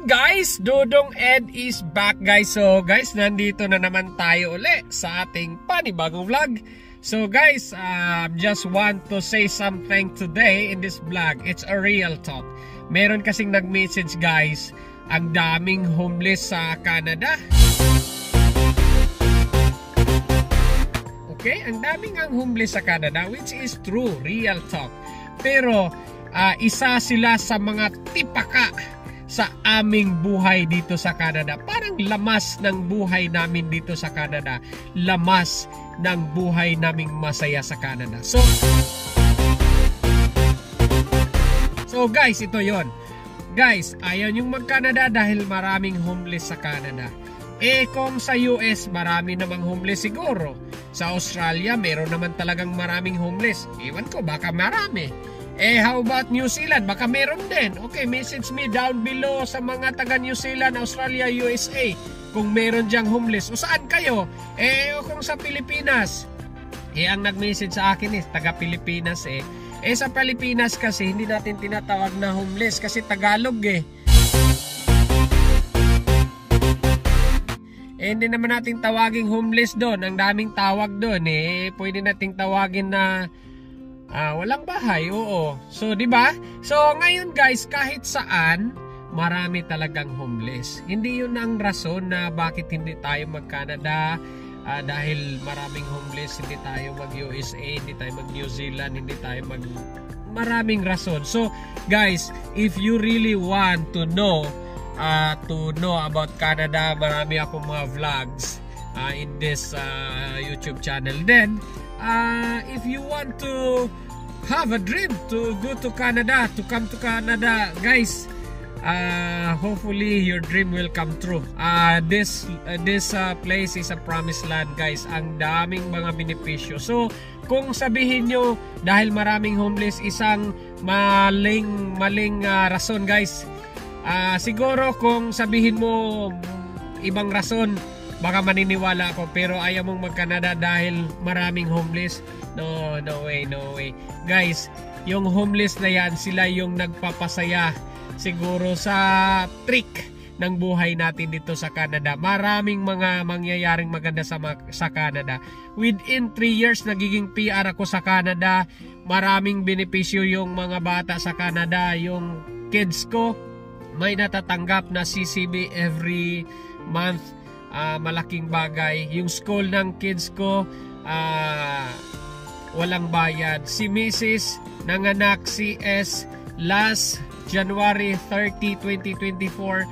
morning guys! Dodong Ed is back guys. So guys, nandito na naman tayo uli sa ating panibagong vlog. So guys, just want to say something today in this vlog. It's a real talk. Meron kasing nag-message guys, ang daming homeless sa Canada. Okay, ang daming ang homeless sa Canada, which is true, real talk. Pero isa sila sa mga tipaka sa aming buhay dito sa Canada. Parang lamas ng buhay namin dito sa Canada. Lamas ng buhay naming masaya sa Canada. So guys, ito yon. Guys, ayaw yung mag-Canada dahil maraming homeless sa Canada. Eh kung sa US, marami namang homeless siguro. Sa Australia, meron naman talagang maraming homeless. Ewan ko, baka marami. Eh, how about New Zealand? Baka meron din. Okay, message me down below sa mga taga New Zealand, Australia, USA. Kung meron dyang homeless. O saan kayo? Eh, o kung sa Pilipinas. Eh, ang nag-message sa akin is taga Pilipinas eh. Eh, sa Pilipinas kasi, hindi natin tinatawag na homeless kasi Tagalog eh. Eh, hindi naman natin tawaging homeless doon. Ang daming tawag doon eh. Pwede nating tawagin na walang bahay, oo. So, di ba? So, ngayon guys, kahit saan, marami talagang homeless. Hindi yun ang rason na bakit hindi tayo mag-Canada, dahil maraming homeless, hindi tayo mag-USA, hindi tayo mag-New Zealand, hindi tayo maraming rason. So, guys, if you really want to know about Canada, marami akong mga vlogs in this YouTube channel. Then, if you want to have a dream to go to Canada, to come to Canada, guys, hopefully your dream will come true. This place is a promised land, guys. Ang daming mga benepisyo. So, kung sabihin nyo dahil maraming homeless, isang maling rason, guys. Siguro kung sabihin mo ibang rason, baka maniniwala ako, pero ayaw mong mag-Canada dahil maraming homeless. No way. Guys, yung homeless na yan, sila yung nagpapasaya siguro sa trick ng buhay natin dito sa Canada. Maraming mga mangyayaring maganda sa Canada. Within 3 years, nagiging PR ako sa Canada. Maraming benepisyo yung mga bata sa Canada. Yung kids ko, may natatanggap na CCB every month. Malaking bagay. Yung school ng kids ko, walang bayad. Si Mrs. nanganak CS last January 30, 2024.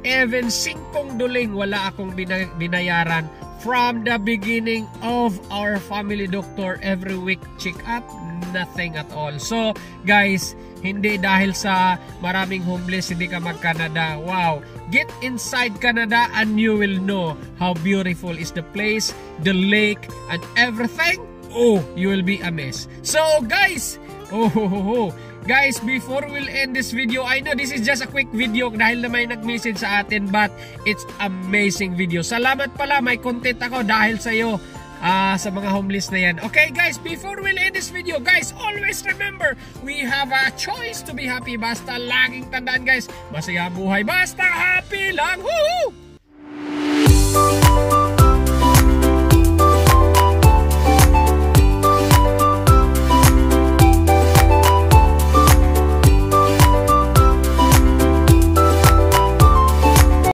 Even $5 wala akong binayaran from the beginning of our family doctor every week check up. Nothing at all. So guys, hindi dahil sa maraming homeless hindi ka mag-Canada. Wow! Get inside Canada and you will know how beautiful is the place, the lake, and everything. Oh, you will be amazed. So guys, guys, before we'll end this video, I know this is just a quick video dahil na may nag-message sa atin, but it's amazing video. Salamat pala, may content ako dahil sa iyo. Sa mga homeless na yan. Okay guys, before we'll end this video, guys, always remember, we have a choice to be happy. Basta laging tandaan guys, masaya buhay, basta happy lang. Woohoo!